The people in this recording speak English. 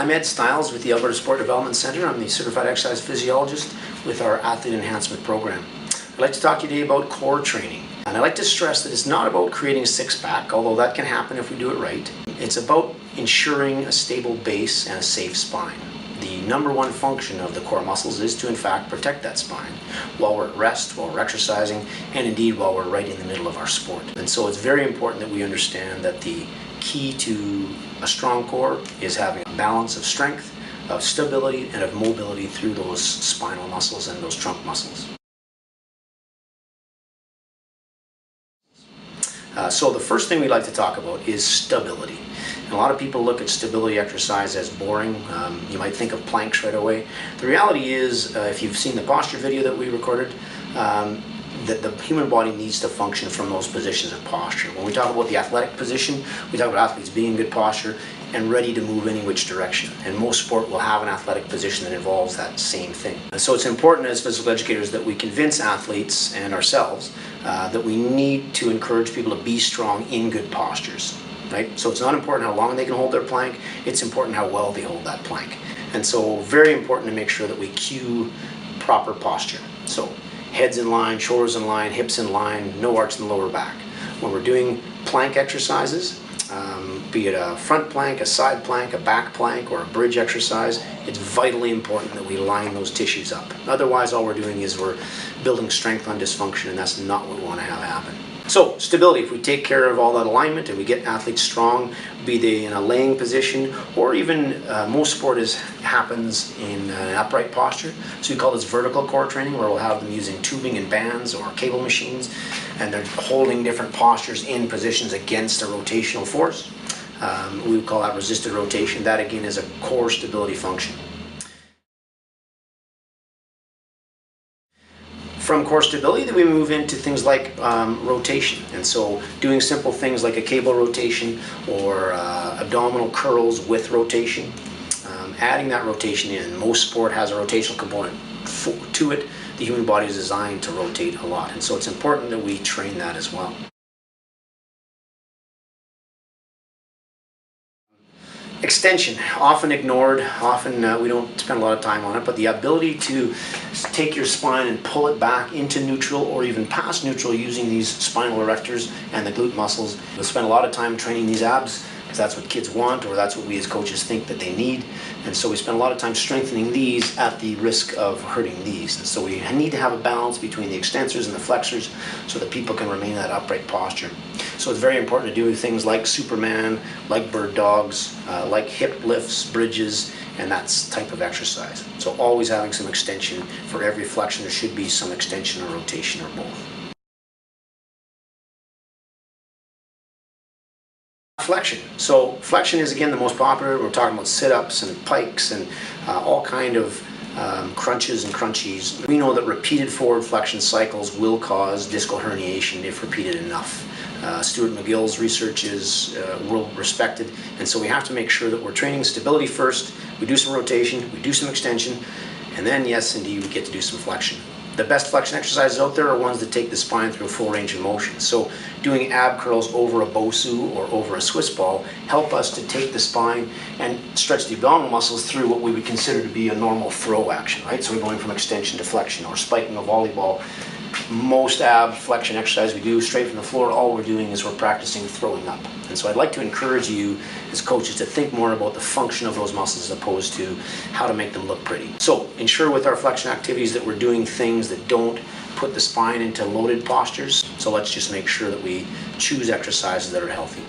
I'm Ed Stiles with the Alberta Sport Development Centre. I'm the Certified Exercise Physiologist with our Athlete Enhancement Program. I'd like to talk to you today about core training. And I'd like to stress that it's not about creating a six-pack, although that can happen if we do it right. It's about ensuring a stable base and a safe spine. The number one function of the core muscles is to in fact protect that spine while we're at rest, while we're exercising, and indeed while we're right in the middle of our sport. And so it's very important that we understand that the key to a strong core is having a balance of strength, of stability, and of mobility through those spinal muscles and those trunk muscles. So the first thing we'd like to talk about is stability. And a lot of people look at stability exercise as boring. You might think of planks right away. The reality is, if you've seen the posture video that we recorded, that the human body needs to function from those positions of posture. When we talk about the athletic position, we talk about athletes being in good posture and ready to move any which direction. And most sport will have an athletic position that involves that same thing. And so it's important as physical educators that we convince athletes and ourselves that we need to encourage people to be strong in good postures. Right? So it's not important how long they can hold their plank, it's important how well they hold that plank. And so very important to make sure that we cue proper posture. So heads in line, shoulders in line, hips in line, no arch in the lower back. When we're doing plank exercises, be it a front plank, a side plank, a back plank, or a bridge exercise, it's vitally important that we line those tissues up. Otherwise, all we're doing is we're building strength on dysfunction, and that's not what we want to have happen. So stability, if we take care of all that alignment and we get athletes strong, be they in a laying position or even most sport happens in an upright posture. So we call this vertical core training, where we'll have them using tubing and bands or cable machines, and they're holding different postures in positions against a rotational force. We would call that resisted rotation. That again is a core stability function. From core stability, then we move into things like rotation. And so doing simple things like a cable rotation or abdominal curls with rotation. Adding that rotation in. Most sport has a rotational component to it. The human body is designed to rotate a lot. And so it's important that we train that as well. Extension, often ignored, often we don't spend a lot of time on it, but the ability to take your spine and pull it back into neutral or even past neutral using these spinal erectors and the glute muscles. We'll spend a lot of time training these abs because that's what kids want, or that's what we as coaches think that they need. And so we spend a lot of time strengthening these at the risk of hurting these. And so we need to have a balance between the extensors and the flexors so that people can remain in that upright posture. So it's very important to do things like Superman, like bird dogs, like hip lifts, bridges, and that type of exercise. So always having some extension. For every flexion, there should be some extension or rotation or both. Flexion. So flexion is again the most popular. We're talking about sit-ups and pikes and all kind of crunches and crunchies. We know that repeated forward flexion cycles will cause discal herniation if repeated enough. Stuart McGill's research is world respected, and so we have to make sure that we're training stability first. We do some rotation, we do some extension, and then yes, indeed, we get to do some flexion. The best flexion exercises out there are ones that take the spine through a full range of motion. So doing ab curls over a Bosu or over a Swiss ball help us to take the spine and stretch the abdominal muscles through what we would consider to be a normal throw action, right? So we're going from extension to flexion, or spiking a volleyball. Most ab flexion exercise we do straight from the floor, all we're doing is we're practicing throwing up. And so I'd like to encourage you as coaches to think more about the function of those muscles as opposed to how to make them look pretty. So ensure with our flexion activities that we're doing things that don't put the spine into loaded postures. So let's just make sure that we choose exercises that are healthy.